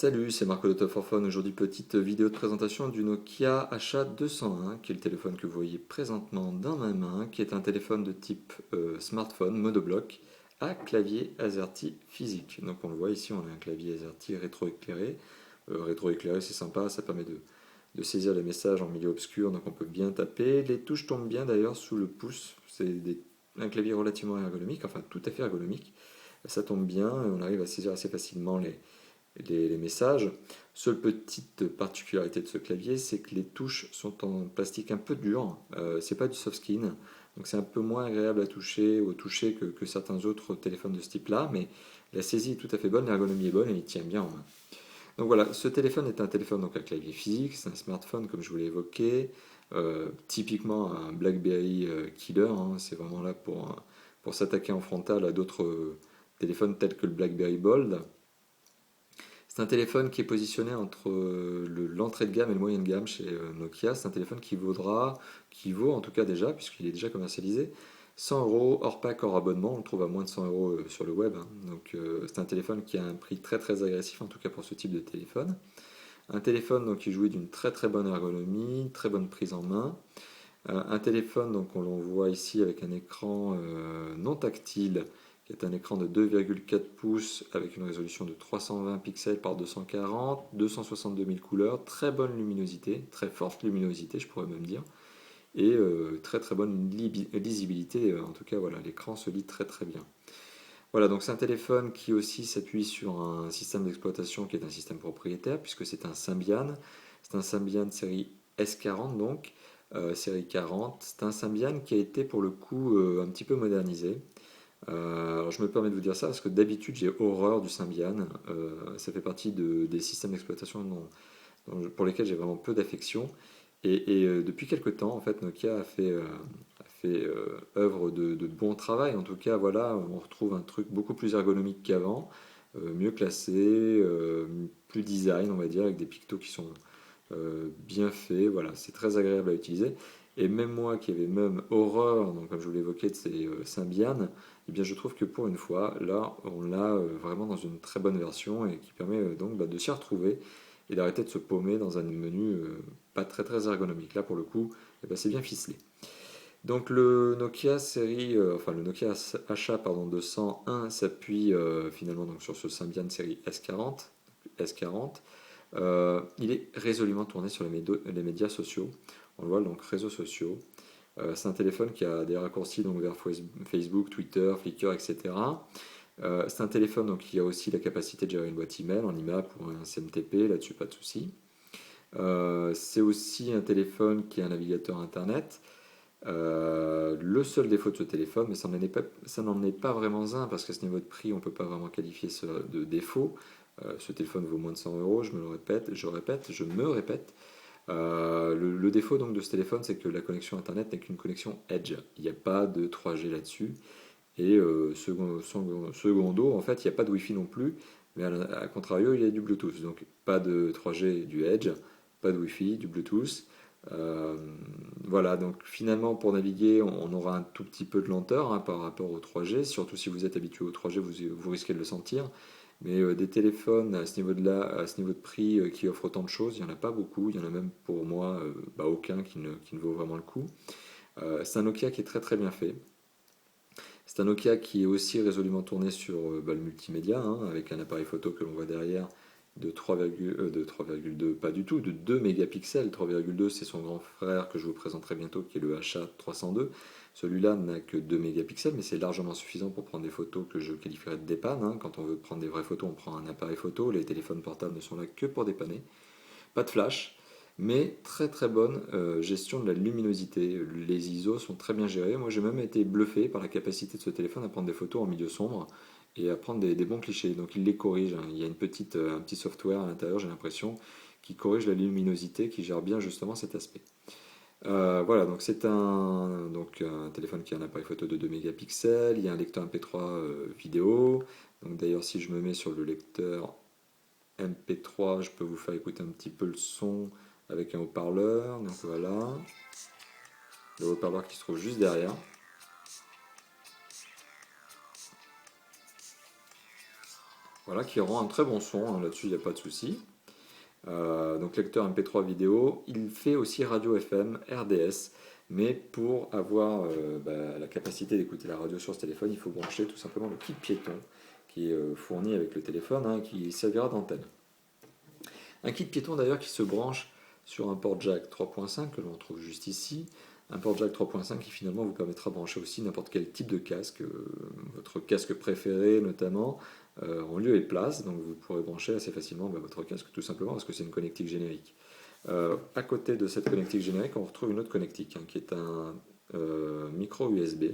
Salut, c'est Marco de Top for Fun. Aujourd'hui, petite vidéo de présentation du Nokia HA201, qui est le téléphone que vous voyez présentement dans ma main, qui est un téléphone de type smartphone monobloc à clavier AZERTY physique. Donc on le voit ici, on a un clavier AZERTY rétroéclairé. Rétroéclairé, c'est sympa, ça permet de saisir les messages en milieu obscur, donc on peut bien taper. Les touches tombent bien d'ailleurs sous le pouce. Un clavier relativement ergonomique, enfin tout à fait ergonomique. Ça tombe bien et on arrive à saisir assez facilement les messages. Seule petite particularité de ce clavier, c'est que les touches sont en plastique un peu dur. C'est pas du soft skin, donc c'est un peu moins agréable à toucher, au toucher que certains autres téléphones de ce type-là, mais la saisie est tout à fait bonne, l'ergonomie est bonne et il tient bien en main. Donc voilà, ce téléphone est un téléphone donc à clavier physique, c'est un smartphone comme je vous l'ai évoqué, typiquement un BlackBerry killer, hein. C'est vraiment là pour s'attaquer en frontal à d'autres téléphones tels que le BlackBerry Bold. C'est un téléphone qui est positionné entre l'entrée de gamme et le moyen de gamme chez Nokia. C'est un téléphone qui vaut en tout cas déjà, puisqu'il est déjà commercialisé, 100 euros hors pack, hors abonnement. On le trouve à moins de 100 euros sur le web, hein. Donc c'est un téléphone qui a un prix très très agressif, en tout cas pour ce type de téléphone. Un téléphone donc, qui jouit d'une très très bonne ergonomie, très bonne prise en main. Un téléphone, donc on le voit ici avec un écran non tactile, qui est un écran de 2,4 pouces avec une résolution de 320 pixels par 240, 262 000 couleurs, très bonne luminosité, très forte luminosité, je pourrais même dire, et très très bonne lisibilité. En tout cas, voilà, l'écran se lit très très bien. Voilà, donc c'est un téléphone qui aussi s'appuie sur un système d'exploitation qui est un système propriétaire, puisque c'est un Symbian. C'est un Symbian série S40, donc, série 40. C'est un Symbian qui a été pour le coup un petit peu modernisé. Alors je me permets de vous dire ça parce que d'habitude j'ai horreur du Symbian. Ça fait partie des systèmes d'exploitation pour lesquels j'ai vraiment peu d'affection. Depuis quelque temps, en fait, Nokia a fait œuvre de bon travail. En tout cas, voilà, on retrouve un truc beaucoup plus ergonomique qu'avant, mieux classé, plus design, on va dire, avec des pictos qui sont bien faits. Voilà, c'est très agréable à utiliser. Et même moi qui avais même horreur, donc comme je vous l'évoquais, de ces Symbian, eh bien je trouve que pour une fois, là, on l'a vraiment dans une très bonne version et qui permet donc de s'y retrouver et d'arrêter de se paumer dans un menu pas très très ergonomique. Là, pour le coup, eh ben, c'est bien ficelé. Donc le Nokia série, enfin le Nokia HA pardon, 201 s'appuie finalement donc sur ce Symbian série S40. S40. Il est résolument tourné sur les médias sociaux. On le voit donc réseaux sociaux. C'est un téléphone qui a des raccourcis donc, vers Facebook, Twitter, Flickr, etc. C'est un téléphone donc, qui a aussi la capacité de gérer une boîte email en IMAP ou un SMTP, là-dessus pas de souci. C'est aussi un téléphone qui a un navigateur internet. Le seul défaut de ce téléphone, mais ça n'en est pas vraiment un, parce qu'à ce niveau de prix, on ne peut pas vraiment qualifier ça de défaut. Ce téléphone vaut moins de 100 euros, je me répète. Le défaut donc de ce téléphone, c'est que la connexion Internet n'est qu'une connexion Edge. Il n'y a pas de 3G là-dessus. Et secondo, en fait, il n'y a pas de Wi-Fi non plus, mais à contrario, il y a du Bluetooth. Donc pas de 3G, du Edge, pas de Wi-Fi, du Bluetooth. Euh, voilà, donc finalement pour naviguer, on aura un tout petit peu de lenteur, hein, par rapport au 3G, surtout si vous êtes habitué au 3G, vous risquez de le sentir. Mais des téléphones à ce à ce niveau de prix qui offrent autant de choses, il n'y en a pas beaucoup. Il y en a même pour moi aucun qui ne vaut vraiment le coup. C'est un Nokia qui est très très bien fait. C'est un Nokia qui est aussi résolument tourné sur le multimédia, hein, avec un appareil photo que l'on voit derrière de 3,2, pas du tout, de 2 mégapixels. 3,2, c'est son grand frère que je vous présenterai bientôt, qui est le HA302. Celui-là n'a que 2 mégapixels, mais c'est largement suffisant pour prendre des photos que je qualifierais de dépanne, hein. Quand on veut prendre des vraies photos, on prend un appareil photo. Les téléphones portables ne sont là que pour dépanner. Pas de flash, mais très très bonne gestion de la luminosité. Les ISO sont très bien gérés. Moi j'ai même été bluffé par la capacité de ce téléphone à prendre des photos en milieu sombre et à prendre des bons clichés. Donc il les corrige, hein. Il y a un petit software à l'intérieur, j'ai l'impression, qui corrige la luminosité, qui gère bien justement cet aspect. Voilà, donc c'est un téléphone qui a un appareil photo de 2 mégapixels, il y a un lecteur MP3 vidéo. Donc d'ailleurs si je me mets sur le lecteur MP3, je peux vous faire écouter un petit peu le son avec un haut-parleur. Donc voilà, le haut-parleur qui se trouve juste derrière. Voilà, qui rend un très bon son, hein, là-dessus il n'y a pas de souci. Donc lecteur MP3 vidéo, il fait aussi radio FM, RDS, mais pour avoir la capacité d'écouter la radio sur ce téléphone, il faut brancher tout simplement le kit piéton qui est fourni avec le téléphone, hein, qui servira d'antenne. Un kit piéton d'ailleurs qui se branche sur un port jack 3.5 que l'on trouve juste ici, un port jack 3.5 qui finalement vous permettra de brancher aussi n'importe quel type de casque, votre casque préféré notamment, en lieu et place, donc vous pourrez brancher assez facilement votre casque tout simplement parce que c'est une connectique générique. À côté de cette connectique générique, on retrouve une autre connectique, hein, qui est un micro USB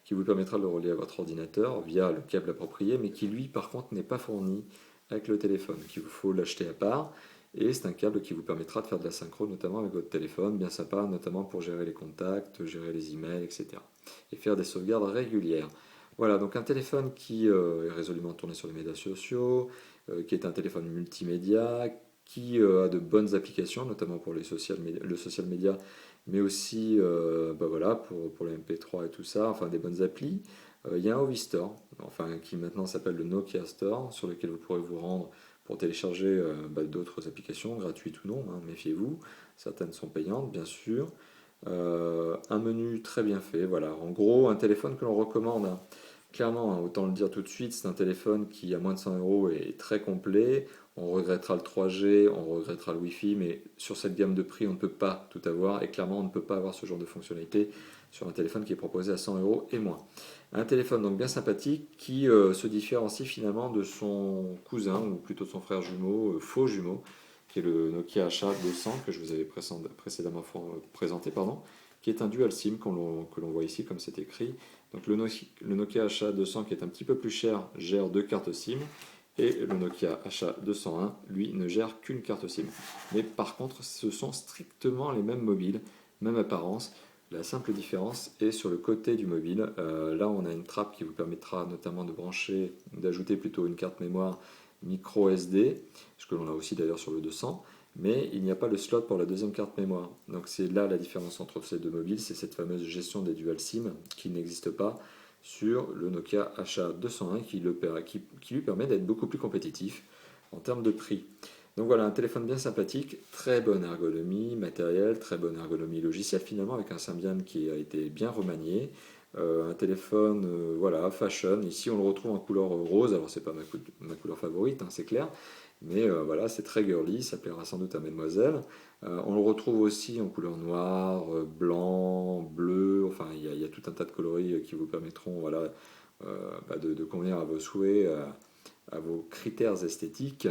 qui vous permettra de le relier à votre ordinateur via le câble approprié, mais qui lui par contre n'est pas fourni avec le téléphone, qu'il vous faut l'acheter à part. Et c'est un câble qui vous permettra de faire de la synchro, notamment avec votre téléphone, bien sympa, notamment pour gérer les contacts, gérer les emails, etc. Et faire des sauvegardes régulières. Voilà, donc un téléphone qui est résolument tourné sur les médias sociaux, qui est un téléphone multimédia, qui a de bonnes applications, notamment pour le social media, mais aussi voilà, pour les MP3 et tout ça, enfin des bonnes applis. Il y a un Ovi Store, enfin, qui maintenant s'appelle le Nokia Store, sur lequel vous pourrez vous rendre pour télécharger d'autres applications, gratuites ou non, hein, méfiez-vous. Certaines sont payantes, bien sûr. Un menu très bien fait, voilà. En gros, un téléphone que l'on recommande, hein. Clairement, hein, autant le dire tout de suite, c'est un téléphone qui, à moins de 100 euros, est très complet. On regrettera le 3G, on regrettera le Wi-Fi, mais sur cette gamme de prix, on ne peut pas tout avoir. Et clairement, on ne peut pas avoir ce genre de fonctionnalité sur un téléphone qui est proposé à 100 euros et moins. Un téléphone donc bien sympathique qui se différencie finalement de son cousin, ou plutôt de son frère jumeau, faux jumeau, qui est le Nokia HA200 que je vous avais précédemment présenté, pardon, qui est un dual SIM que l'on voit ici comme c'est écrit. Donc le Nokia HA200 qui est un petit peu plus cher gère deux cartes SIM et le Nokia HA201 lui ne gère qu'une carte SIM. Mais par contre ce sont strictement les mêmes mobiles, même apparence. La simple différence est sur le côté du mobile. Là on a une trappe qui vous permettra notamment de brancher, d'ajouter plutôt une carte mémoire micro SD, ce que l'on a aussi d'ailleurs sur le 200, mais il n'y a pas le slot pour la deuxième carte mémoire. Donc c'est là la différence entre ces deux mobiles, c'est cette fameuse gestion des dual SIM qui n'existe pas sur le Nokia HA201 qui lui permet d'être beaucoup plus compétitif en termes de prix. Donc voilà, un téléphone bien sympathique, très bonne ergonomie matérielle, très bonne ergonomie logicielle finalement, avec un Symbian qui a été bien remanié. Un téléphone voilà, fashion, ici on le retrouve en couleur rose, alors c'est pas ma couleur favorite, hein, c'est clair, mais voilà, c'est très girly, ça plaira sans doute à mademoiselle. On le retrouve aussi en couleur noire, blanc, bleu, enfin il y a tout un tas de coloris qui vous permettront voilà, de convenir à vos souhaits, à vos critères esthétiques.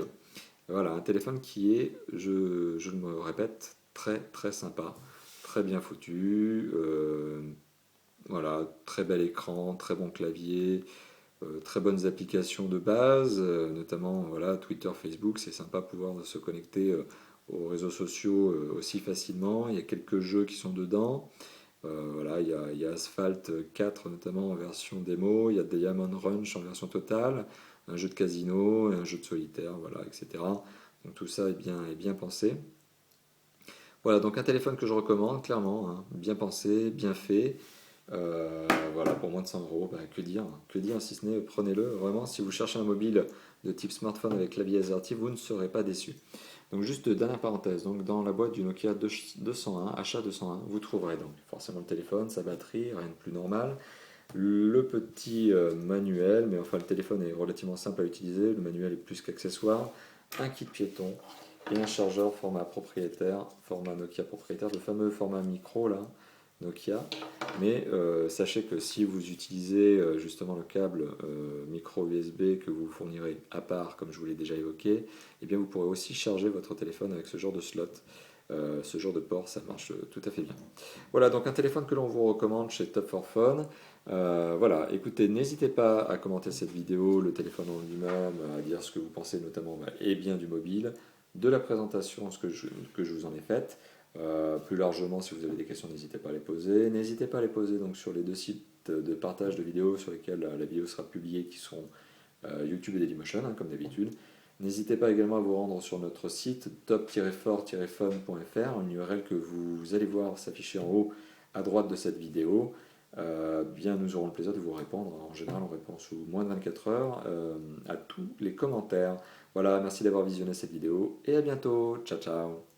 Voilà, un téléphone qui est, je me répète, très très sympa, très bien foutu, voilà, très bel écran, très bon clavier, très bonnes applications de base, notamment voilà, Twitter, Facebook, c'est sympa de pouvoir se connecter aux réseaux sociaux aussi facilement. Il y a quelques jeux qui sont dedans. Voilà, il y a Asphalt 4 notamment en version démo, il y a Diamond Runch en version totale, un jeu de casino, un jeu de solitaire, voilà, etc. Donc tout ça est bien pensé. Voilà, donc un téléphone que je recommande, clairement, hein, bien pensé, bien fait. Voilà, pour moins de 100 euros, que dire si ce n'est prenez-le. Vraiment, si vous cherchez un mobile de type smartphone avec clavier AZERTY, vous ne serez pas déçu. Donc juste dernière parenthèse, donc dans la boîte du Nokia 201, HA201, vous trouverez donc forcément le téléphone, sa batterie, rien de plus normal, le petit manuel, mais enfin le téléphone est relativement simple à utiliser, le manuel est plus qu'accessoire, un kit piéton et un chargeur format propriétaire, format Nokia propriétaire, le fameux format micro là, Nokia. Mais sachez que si vous utilisez justement le câble micro USB que vous fournirez à part, comme je vous l'ai déjà évoqué, eh bien vous pourrez aussi charger votre téléphone avec ce genre de slot. Ce genre de port, ça marche tout à fait bien. Voilà, donc un téléphone que l'on vous recommande chez Top 4 Phone. Voilà, écoutez, n'hésitez pas à commenter cette vidéo, le téléphone en lui-même, à dire ce que vous pensez notamment et bien du mobile, de la présentation, que je vous en ai faite. Plus largement, si vous avez des questions, n'hésitez pas à les poser. N'hésitez pas à les poser donc, sur les deux sites de partage de vidéos sur lesquels la vidéo sera publiée, qui sont YouTube et Dailymotion, hein, comme d'habitude. N'hésitez pas également à vous rendre sur notre site top-fort-phone.fr, une URL que vous allez voir s'afficher en haut à droite de cette vidéo. bien nous aurons le plaisir de vous répondre. En général, on répond sous moins de 24 heures à tous les commentaires. Voilà, merci d'avoir visionné cette vidéo et à bientôt. Ciao, ciao.